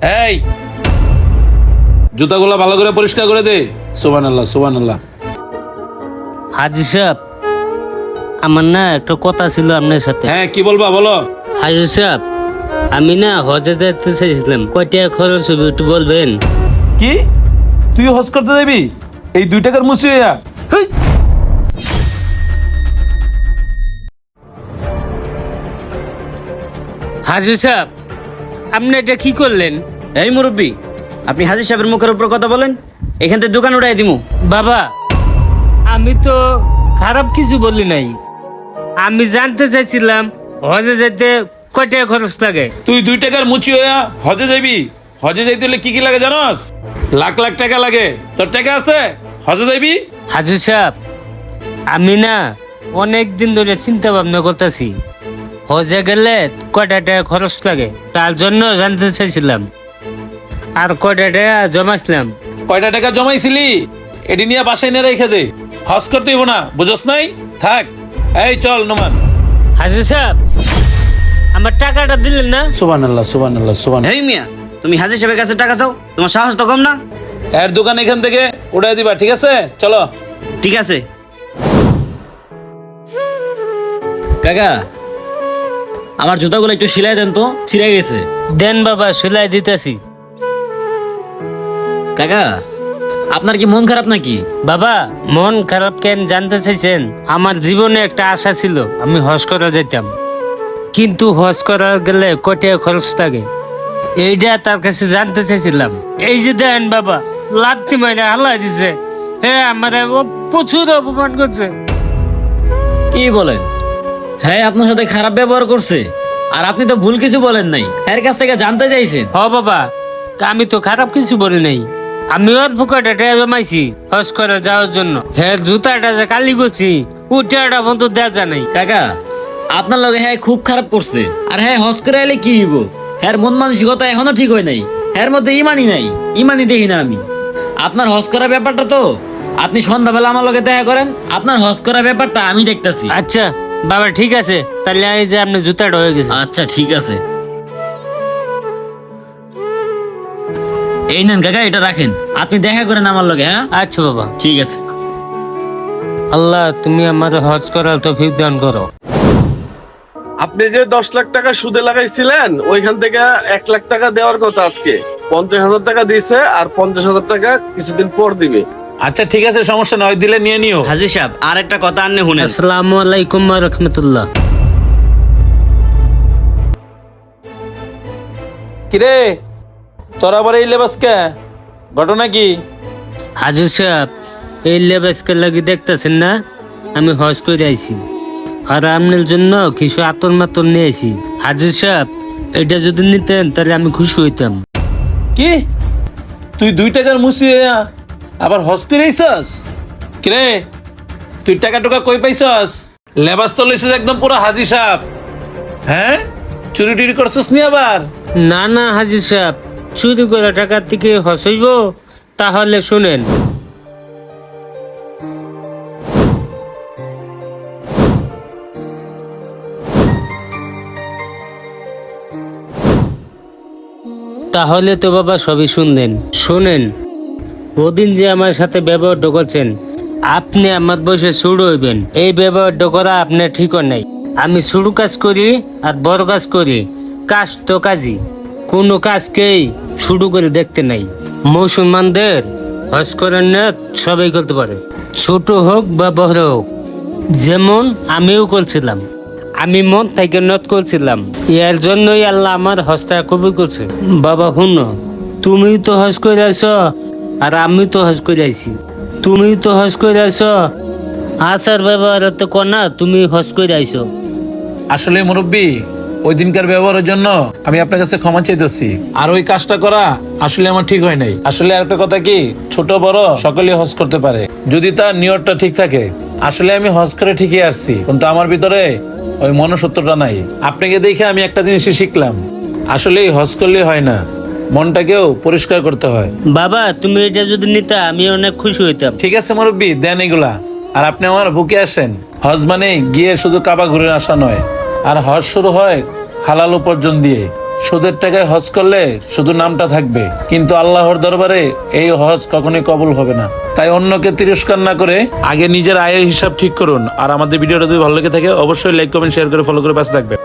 এই জুতাগুলো ভালো করে পরিষ্কার করে দে। সুবহানাল্লাহ সুবহানাল্লাহ। হাজি সাহেব, আমার না একটা কথা ছিল আপনার সাথে। হ্যাঁ, কি বলবা বলো। হাজি সাহেব, আমি না হজে যেতে চাইছিলাম, কয় টাকা খরচ হবে একটু বলবেন? কি তুই হজ করতে যাবি এই 2 টাকার মুচি হইয়া? হেই! হাজি সাহেব, আপনি এটা কি করলেন? এই মুরব্বী, আপনি হাজির সাহেবের মুখের উপর কথা বলেন, এখান থেকে দোকান উঠাই দিমু। বাবা, আমি তো খারাপ কিছু বলি নাই। আমি জানতে চাইছিলাম হজে যেতে কয় টাকা খরচ লাগে। তুই 2 টাকার মুচি হইয়া হজে যাবি? হজে যাইতে হলে কি কি লাগে জানোস? লাখ লাখ টাকা লাগে। তোর টাকা আছে? হজে যাবি? হাজি সাহেব, আমি না অনেক দিন ধরে চিন্তা ভাবনা করতেছি হজে গেলে কয়টা টাকা খরচ লাগে, তার জন্য জানতে চাইছিলাম। আর কয়টা টাকা জমাইছিলাম। কয়টা টাকা জমাইছিলি এটি নিয়ে বাসায় নিয়ে রেখে দে। হজ করতে হইব না, বুঝছ নাই? থাক। এই চল নোমান। হাজি সাহেব, আমার টাকাটা দিলেন না? সুবহানাল্লাহ সুবহানাল্লাহ সুবহান। হেই মিয়া, তুমি হাজির সাহেবের কাছে টাকা চাও? তোমার সাহস তো কম না। এর দোকান এখান থেকে উঠাই দিবা, ঠিক আছে? চলো। ঠিক আছে। কাকা, আমার জুতাগুলো একটু সিলাই দেন তো, ছিঁড়ে গেছে। দেন বাবা, সেলাই দিতেছি। কাকা, আপনার কি মন খারাপ নাকি? বাবা, মন খারাপ কেন জানতে চাইছেন? আমার জীবনে একটা আশা ছিল আমি হজ করা যেতাম, কিন্তু হজ করা গেলে কয় টাকা খরচ লাগে এইটা তার কাছে জানতে চাইছিলাম। এই যে দেন বাবা, লাত্তি মাইনে হালাই দিছে। হ্যাঁ, আমার প্রচুর অপমান করছে। কি বলেন? হ্যাঁ, আপনার সাথে খারাপ ব্যবহার করছে, আর আপনি তো ভুল কিছু বলেন নাই, এর কাছ থেকে জানতে চাইছেন। হ বাবা, আমি তো খারাপ কিছু বলি নাই। আমি অল্প কয়টা টাকা জমাইছি হজ করে যাওয়ার জন্য। হ্যাঁ, জুতাটা যে কালি করছি ও টাকাটা বন্ধু দেওয়া যায় নাই। কাকা, আপনার লগে হ্যাঁ খুব খারাপ করছে, আর হ্যাঁ হজ করে এলে কি হইব? হ্যাঁ মন মানসিকতা এখনো ঠিক হয় নাই, হ্যার মধ্যে ইমানই নাই, ইমানই দেখি না আমি। আপনার হজ করা ব্যাপারটা তো আপনি সন্ধ্যাবেলা আমার লগে দেখা করেন, আপনার হজ করা ব্যাপারটা আমি দেখতাছি। আচ্ছা বাবা, ঠিক আছে, তাহলে এই যে আপনার জুতাটা হয়ে গেছে। আচ্ছা ঠিক আছে, এই নেন কাকা, এটা রাখেন, আপনি দেখা করেন আমার লগে। হ্যাঁ আচ্ছা বাবা। ঠিক আছে। আল্লাহ, তুমি আমার হজ করার তৌফিক দান করো। আপনি যে 10 লাখ টাকা সুদে লাগাইছিলেন ওইখান থেকে 1 লাখ টাকা দেওয়ার কথা আজকে 50,000 টাকা দিয়েছে, আর 50,000 টাকা কিছুদিন পর দিবে। আচ্ছা ঠিক আছে, সমস্যা নয়, দিলে নিয়ে নিও। হাজির সাহেব, আর একটা কথা আনলে শুনেন। আসসালামু আলাইকুম ওয়া রাহমাতুল্লাহ। কিরে তোর আবার এই লেবাস কে? ঘটনা কি? হাজি সাহেব, এই লেবাসকে লাগি দেখতেছেন না, আমি হজ করে আইছি, আর আপনার জন্য কিছু আতর মাতর নিয়ে আইছি। হাজি সাহেব, এটা যদি নিতেন তাহলে আমি খুশি হইতাম। কি তুই 2 টাকার মুচি হইয়া আবার হজ করে আইছস? কিরে তুই টাকা টুকা কই পাইছস? লেবাস তো লইছিস একদম পুরো হাজি সাহেব। হ্যাঁ, চুরি টুরি করছস নি আবার? না না হাজি সাহেব, চুরি করা টাকার থেকে হজ হইব? তাহলে শুনেন। তাহলে তো বাবা সবই শুনলেন। শোনেন, ওদিন যে আমার সাথে ব্যবহারটা করছেন, আপনি আমার বয়সে শুরু হইবেন, এই ব্যবহারটা করা আপনার ঠিক নাই। আমি শুরু কাজ করি আর বড় কাজ করি, কাজ তো কাজই, কোনো কাজকেই শুরু করে দেখতে নাই। মুসলমানদের হজ করার নিয়ত সবাই করতে পারে, ছোট হোক বা বড় হোক। যেমন আমিও করছিলাম, আমি মন থেকে নিয়ত করছিলাম, এর জন্যই আল্লাহ আমার হজটা কবুল করছে। বাবা শুনো, তুমি তো হজ করে আইছ, আর আমি তো হজ করে আইছি। তুমি তো হজ করে আইছ, আচার ব্যবহার তো কনা তুমি হজ করে আইছো। আসলে মুরব্বী, ওই দিনকার ব্যবহারের জন্য আমি আপনার কাছে ক্ষমা চাইতেছি। আর ওই কাজটা করা আসলে আমার ঠিক হয় নাই। আসলে আরেকটা কথা কি, ছোট বড় সকলেই হজ করতে পারে যদি তার নিয়তটা ঠিক থাকে। আসলে আমি হজ করে ঠিকই আসছি, কিন্তু আমার ভিতরে ওই মনুষ্যত্বটা নাই। আপনাকে দেখে আমি একটা জিনিসই শিখলাম, আসলে হজ করলে হয় না, মনটাকেও পরিষ্কার করতে হয়। বাবা, তুমি এটা যদি নিতা আমি অনেক খুশি হইতাম। ঠিক আছে মুরব্বী, দেন এগুলা। আর আপনি আমার বুকে আসেন। হজ মানে গিয়ে শুধু কাবা ঘুরে আসা নয়, আর হজ শুরু হয় হালাল উপার্জন দিয়ে। সুদের টাকায় হজ করলে শুধু নামটা থাকবে, কিন্তু আল্লাহর দরবারে এই হজ কখনোই কবুল হবে না। তাই অন্যকে তিরস্কার না করে আগে নিজের আয়ের হিসাব ঠিক করুন। আর আমাদের ভিডিওটা যদি ভালো লেগে থাকে অবশ্যই লাইক কমেন্ট শেয়ার করে ফলো করে পাশে থাকবে।